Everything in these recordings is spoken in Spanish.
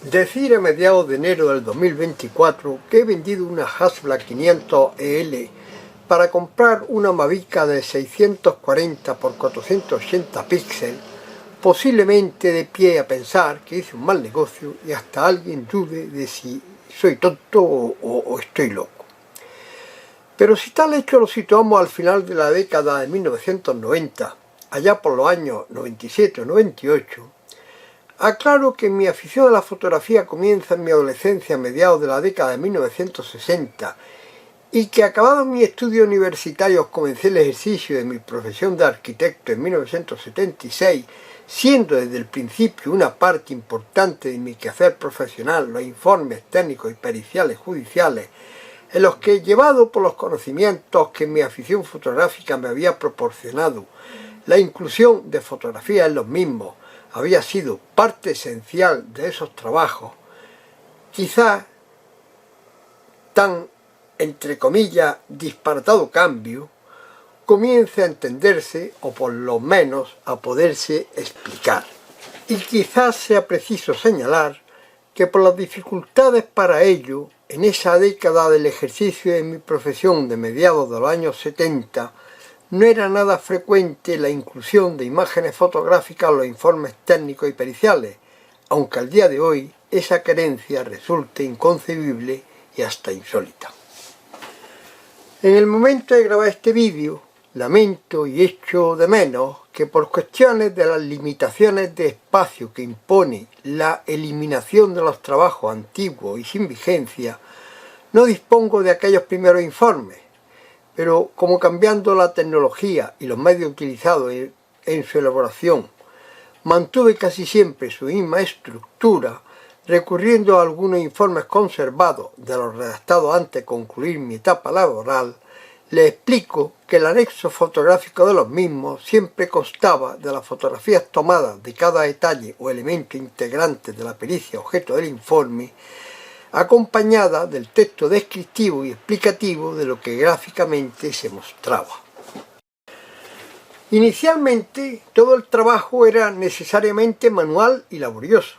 Decir a mediados de enero del 2024 que he vendido una Hasselblad 500 EL para comprar una Mavica de 640 x 480 píxeles, posiblemente de pie a pensar que hice un mal negocio y hasta alguien dude de si soy tonto o estoy loco. Pero si tal hecho lo situamos al final de la década de 1990, allá por los años 97 o 98, aclaro que mi afición a la fotografía comienza en mi adolescencia a mediados de la década de 1960 y que acabado mis estudios universitarios comencé el ejercicio de mi profesión de arquitecto en 1976, siendo desde el principio una parte importante de mi quehacer profesional los informes técnicos y periciales judiciales, en los que, llevado por los conocimientos que mi afición fotográfica me había proporcionado, la inclusión de fotografía en los mismos había sido parte esencial de esos trabajos, quizás tan, entre comillas, disparatado cambio, comience a entenderse, o por lo menos a poderse explicar. Y quizás sea preciso señalar que por las dificultades para ello, en esa década del ejercicio de mi profesión de mediados de los años 70, no era nada frecuente la inclusión de imágenes fotográficas en los informes técnicos y periciales, aunque al día de hoy esa carencia resulte inconcebible y hasta insólita. En el momento de grabar este vídeo, lamento y echo de menos que por cuestiones de las limitaciones de espacio que impone la eliminación de los trabajos antiguos y sin vigencia, no dispongo de aquellos primeros informes, pero como cambiando la tecnología y los medios utilizados en su elaboración, mantuve casi siempre su misma estructura, recurriendo a algunos informes conservados de los redactados antes de concluir mi etapa laboral, le explico que el anexo fotográfico de los mismos siempre constaba de las fotografías tomadas de cada detalle o elemento integrante de la pericia objeto del informe, acompañada del texto descriptivo y explicativo de lo que gráficamente se mostraba. Inicialmente, todo el trabajo era necesariamente manual y laborioso.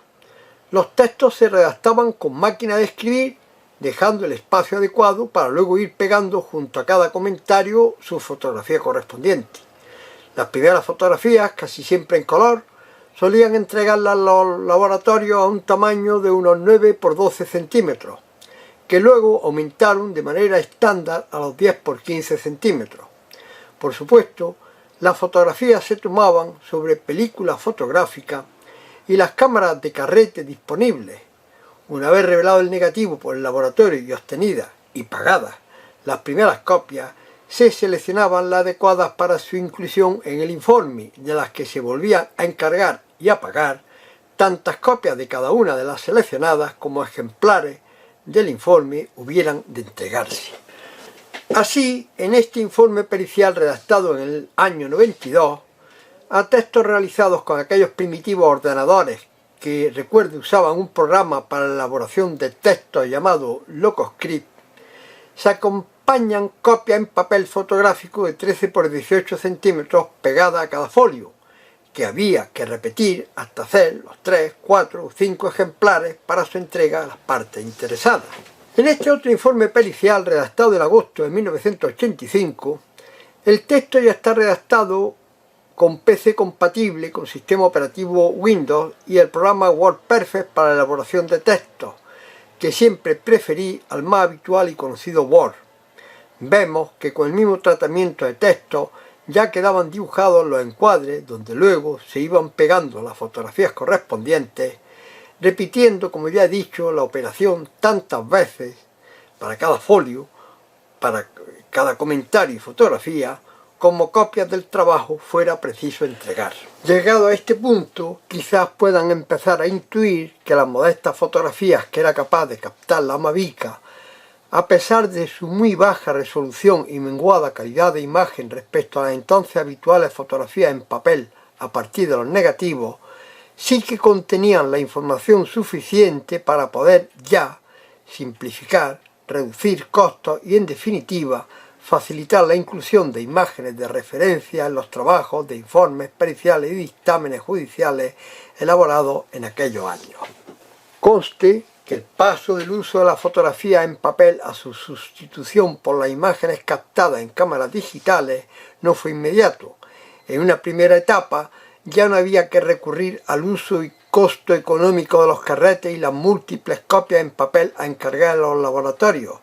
Los textos se redactaban con máquina de escribir, dejando el espacio adecuado para luego ir pegando junto a cada comentario su fotografía correspondiente. Las primeras fotografías, casi siempre en color, solían entregarlas a los laboratorios a un tamaño de unos 9 x 12 centímetros, que luego aumentaron de manera estándar a los 10 x 15 centímetros. Por supuesto, las fotografías se tomaban sobre película fotográfica y las cámaras de carrete disponibles. Una vez revelado el negativo por el laboratorio y obtenidas y pagadas las primeras copias, se seleccionaban las adecuadas para su inclusión en el informe, de las que se volvían a encargar y a pagar tantas copias de cada una de las seleccionadas como ejemplares del informe hubieran de entregarse. Así, en este informe pericial redactado en el año 92, a textos realizados con aquellos primitivos ordenadores que, recuerdo, usaban un programa para la elaboración de textos llamado LocoScript, se acompañan copias en papel fotográfico de 13 x 18 centímetros pegadas a cada folio, que había que repetir hasta hacer los 3, 4 o 5 ejemplares para su entrega a las partes interesadas. En este otro informe pericial redactado en agosto de 1985, el texto ya está redactado con PC compatible con sistema operativo Windows y el programa WordPerfect para la elaboración de textos, que siempre preferí al más habitual y conocido Word. Vemos que con el mismo tratamiento de texto ya quedaban dibujados los encuadres donde luego se iban pegando las fotografías correspondientes, repitiendo, como ya he dicho, la operación tantas veces para cada folio, para cada comentario y fotografía, como copias del trabajo fuera preciso entregar. Llegado a este punto, quizás puedan empezar a intuir que las modestas fotografías que era capaz de captar la Mavica, a pesar de su muy baja resolución y menguada calidad de imagen respecto a las entonces habituales fotografías en papel a partir de los negativos, sí que contenían la información suficiente para poder ya simplificar, reducir costos y, en definitiva, facilitar la inclusión de imágenes de referencia en los trabajos de informes periciales y dictámenes judiciales elaborados en aquellos años. Conste que el paso del uso de la fotografía en papel a su sustitución por las imágenes captadas en cámaras digitales no fue inmediato. En una primera etapa ya no había que recurrir al uso y costo económico de los carretes y las múltiples copias en papel a encargar en los laboratorios.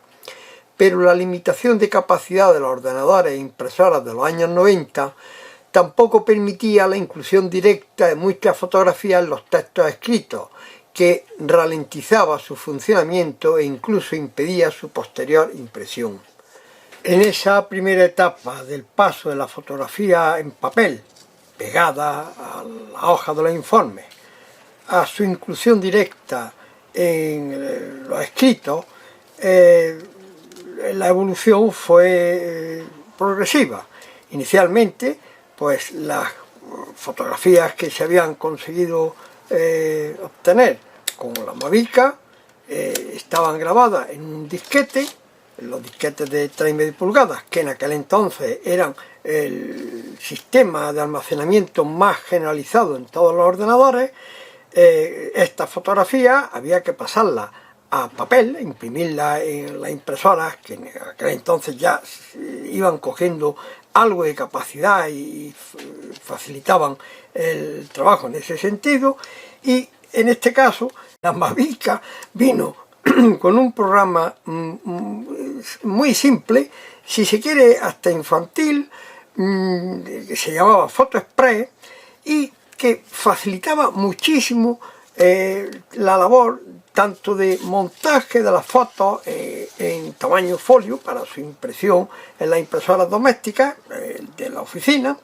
Pero la limitación de capacidad de los ordenadores e impresoras de los años 90 tampoco permitía la inclusión directa de muchas fotografías en los textos escritos, que ralentizaba su funcionamiento e incluso impedía su posterior impresión. En esa primera etapa del paso de la fotografía en papel, pegada a la hoja de los informes, a su inclusión directa en los escritos, la evolución fue progresiva. Inicialmente, pues las fotografías que se habían conseguido obtener con la Mavica estaban grabadas en un disquete, los disquetes de 3,5 pulgadas, que en aquel entonces eran el sistema de almacenamiento más generalizado en todos los ordenadores. Estas fotografías había que pasarlas a papel, imprimirlas en las impresoras, que en aquel entonces ya iban cogiendo algo de capacidad y facilitaban el trabajo en ese sentido. Y en este caso la Mavica vino con un programa muy simple, si se quiere hasta infantil, que se llamaba PhotoExpress, y que facilitaba muchísimo la labor tanto de montaje de las fotos en tamaño folio para su impresión en las impresoras domésticas de la oficina,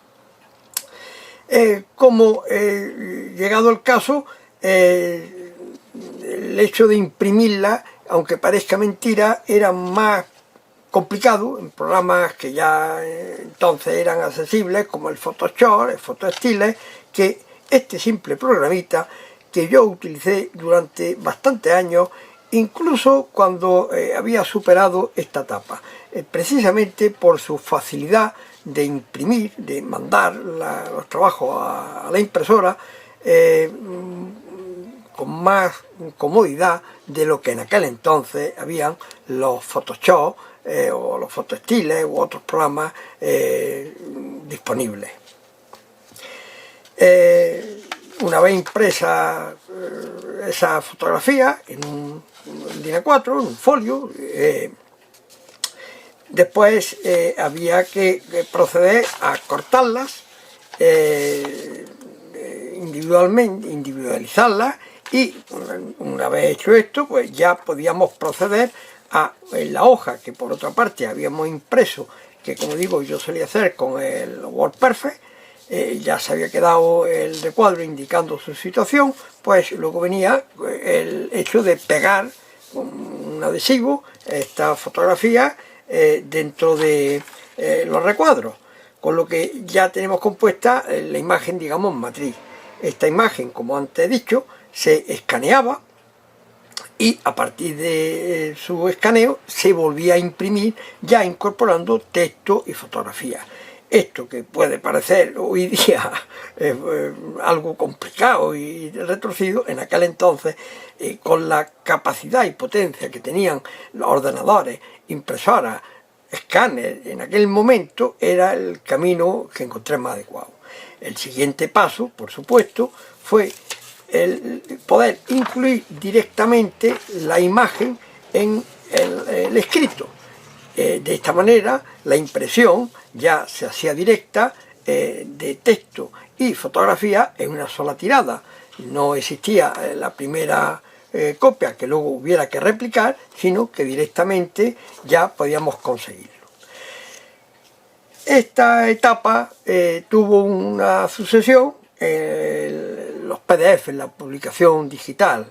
como llegado el caso, el hecho de imprimirla, aunque parezca mentira, era más complicado en programas que ya entonces eran accesibles, como el Photoshop, el PhotoStyle, que este simple programita que yo utilicé durante bastantes años, incluso cuando había superado esta etapa, precisamente por su facilidad de imprimir, de mandar los trabajos a la impresora, con más comodidad de lo que en aquel entonces habían los Photoshop o los PhotoStyle u otros programas disponibles. Una vez impresa esa fotografía en un DIN A4, en un folio, después había que proceder a cortarlas individualmente, individualizarlas, y una vez hecho esto, pues ya podíamos proceder a la hoja que por otra parte habíamos impreso, que como digo yo solía hacer con el WordPerfect. Ya se había quedado el recuadro indicando su situación, pues luego venía el hecho de pegar con un adhesivo esta fotografía dentro de los recuadros, con lo que ya tenemos compuesta la imagen, digamos, matriz. Esta imagen, como antes he dicho, se escaneaba y a partir de su escaneo se volvía a imprimir, ya incorporando texto y fotografía. Esto que puede parecer hoy día algo complicado y retorcido, en aquel entonces, con la capacidad y potencia que tenían los ordenadores, impresoras, escáner, en aquel momento era el camino que encontré más adecuado. El siguiente paso, por supuesto, fue el poder incluir directamente la imagen en el escrito. De esta manera, la impresión ya se hacía directa de texto y fotografía en una sola tirada. No existía la primera copia que luego hubiera que replicar, sino que directamente ya podíamos conseguirlo. Esta etapa tuvo una sucesión, los PDF, la publicación digital.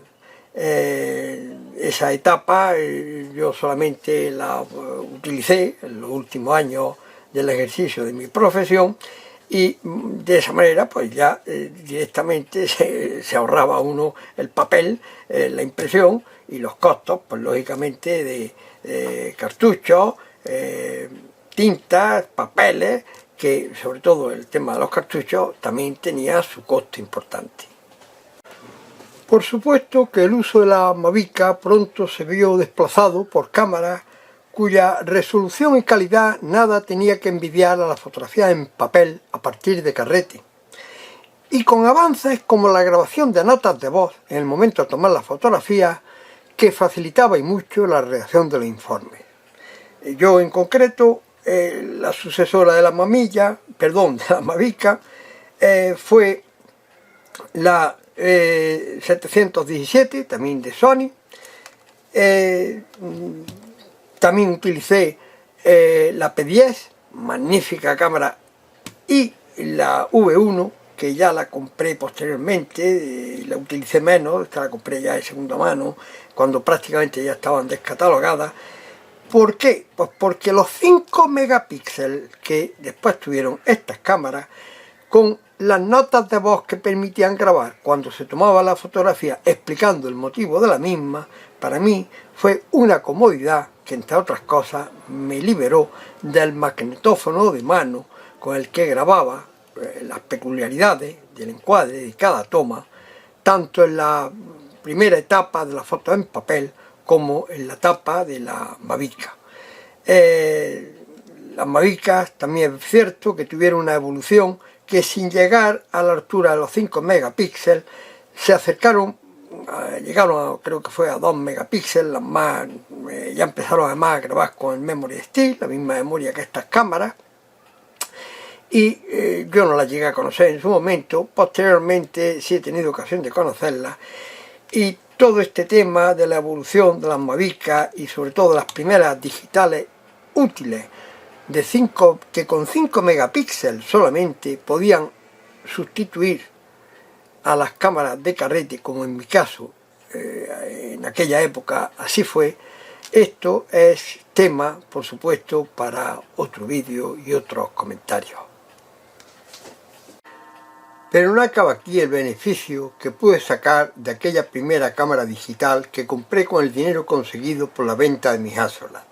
Esa etapa yo solamente la utilicé en los últimos años del ejercicio de mi profesión, y de esa manera pues ya directamente se ahorraba uno el papel, la impresión y los costos, pues lógicamente de cartuchos, tintas, papeles, que sobre todo el tema de los cartuchos también tenía su costo importante. Por supuesto que el uso de la Mavica pronto se vio desplazado por cámaras cuya resolución y calidad nada tenía que envidiar a la fotografía en papel a partir de carrete, y con avances como la grabación de notas de voz en el momento de tomar la fotografía, que facilitaba y mucho la redacción de los informes. Yo en concreto, la sucesora de la Mavica, fue la 717, también de Sony. También utilicé la P10, magnífica cámara, y la V1, que ya la compré posteriormente, la utilicé menos, esta la compré ya de segunda mano, cuando prácticamente ya estaban descatalogadas. ¿Por qué? Pues porque los 5 megapíxeles que después tuvieron estas cámaras, con las notas de voz que permitían grabar cuando se tomaba la fotografía explicando el motivo de la misma, para mí fue una comodidad que, entre otras cosas, me liberó del magnetófono de mano con el que grababa las peculiaridades del encuadre de cada toma, tanto en la primera etapa de la foto en papel como en la etapa de la Mavica. Las Mavicas también es cierto que tuvieron una evolución que, sin llegar a la altura de los 5 megapíxeles, se acercaron, llegaron creo que fue a 2 megapíxeles, las más, ya empezaron además a grabar con el Memory Stick, la misma memoria que estas cámaras, y yo no las llegué a conocer en su momento. Posteriormente sí he tenido ocasión de conocerlas, y todo este tema de la evolución de las Mavica y sobre todo de las primeras digitales útiles que con 5 megapíxeles solamente podían sustituir a las cámaras de carrete, como en mi caso en aquella época así fue. Esto es tema, por supuesto, para otro vídeo y otros comentarios. Pero no acaba aquí el beneficio que pude sacar de aquella primera cámara digital que compré con el dinero conseguido por la venta de mis Hasselblad.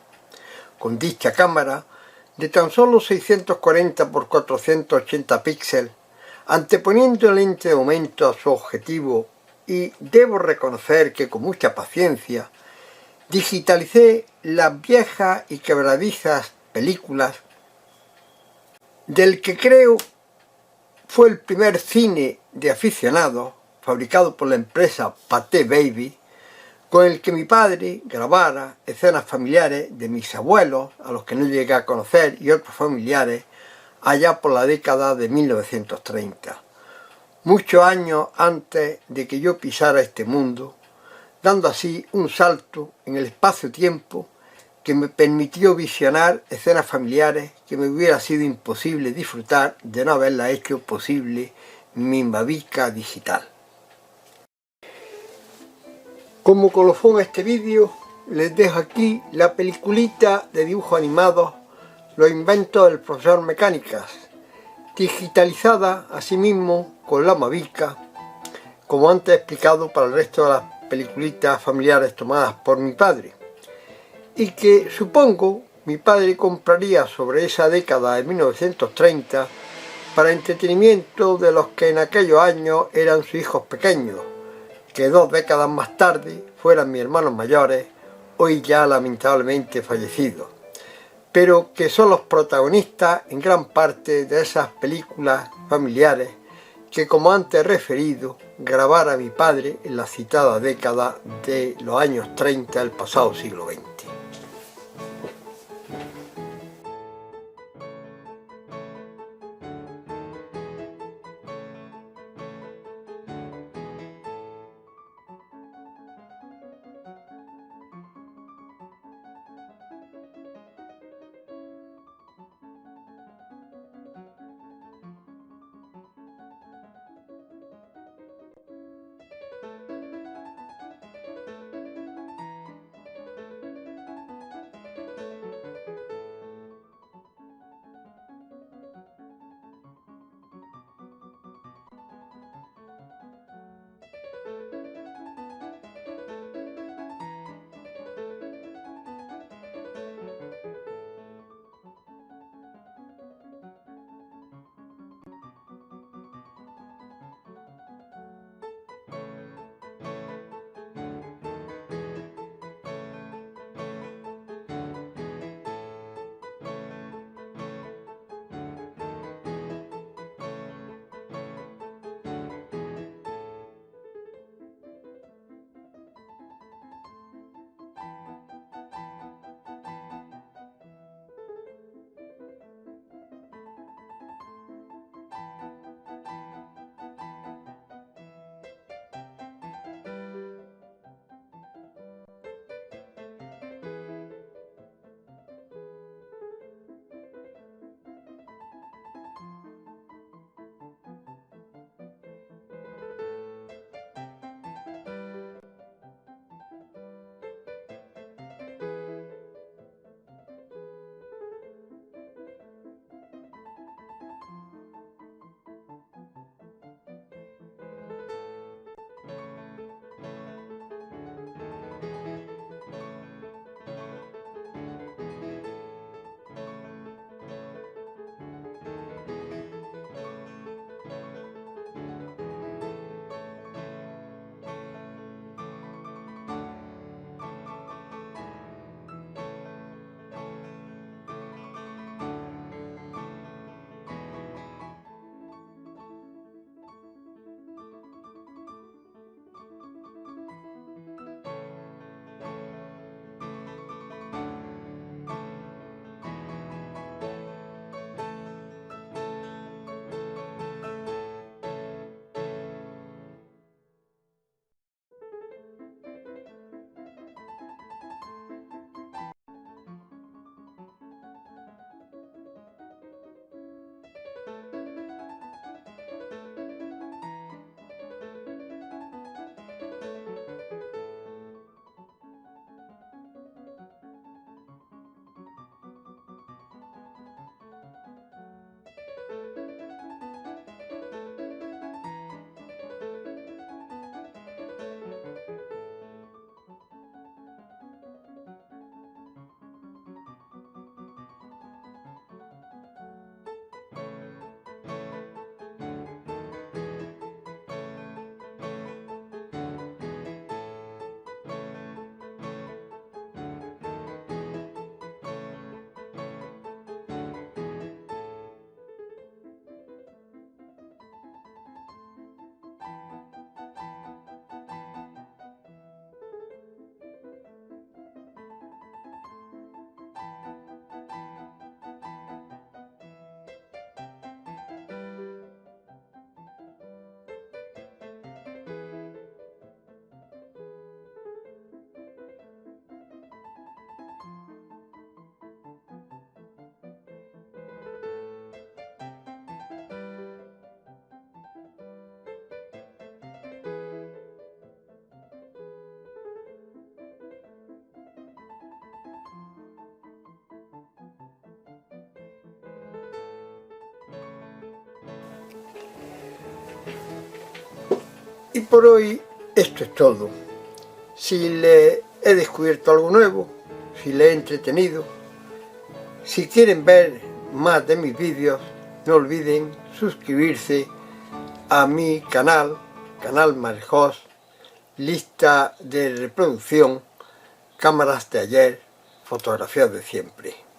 Con dicha cámara, de tan solo 640 x 480 píxeles, anteponiendo el lente de aumento a su objetivo, y debo reconocer que con mucha paciencia, digitalicé las viejas y quebradizas películas del que creo fue el primer cine de aficionados fabricado por la empresa Pathé Baby, con el que mi padre grabara escenas familiares de mis abuelos, a los que no llegué a conocer, y otros familiares, allá por la década de 1930, muchos años antes de que yo pisara este mundo, dando así un salto en el espacio-tiempo que me permitió visionar escenas familiares que me hubiera sido imposible disfrutar de no haberla hecho posible mi Mavica digital. Como colofón a este vídeo, les dejo aquí la peliculita de dibujos animados Los inventos del profesor Mecánicas, digitalizada asimismo con la Mavica, como antes he explicado para el resto de las peliculitas familiares tomadas por mi padre, y que supongo mi padre compraría sobre esa década de 1930 para entretenimiento de los que en aquellos años eran sus hijos pequeños, que 2 décadas más tarde fueran mis hermanos mayores, hoy ya lamentablemente fallecidos, pero que son los protagonistas en gran parte de esas películas familiares que, como antes he referido, grabara mi padre en la citada década de los años 30 del pasado siglo XX. por hoy esto es todo. Si le he descubierto algo nuevo, si le he entretenido, si quieren ver más de mis vídeos, no olviden suscribirse a mi canal Marjós, lista de reproducción, cámaras de ayer, fotografías de siempre.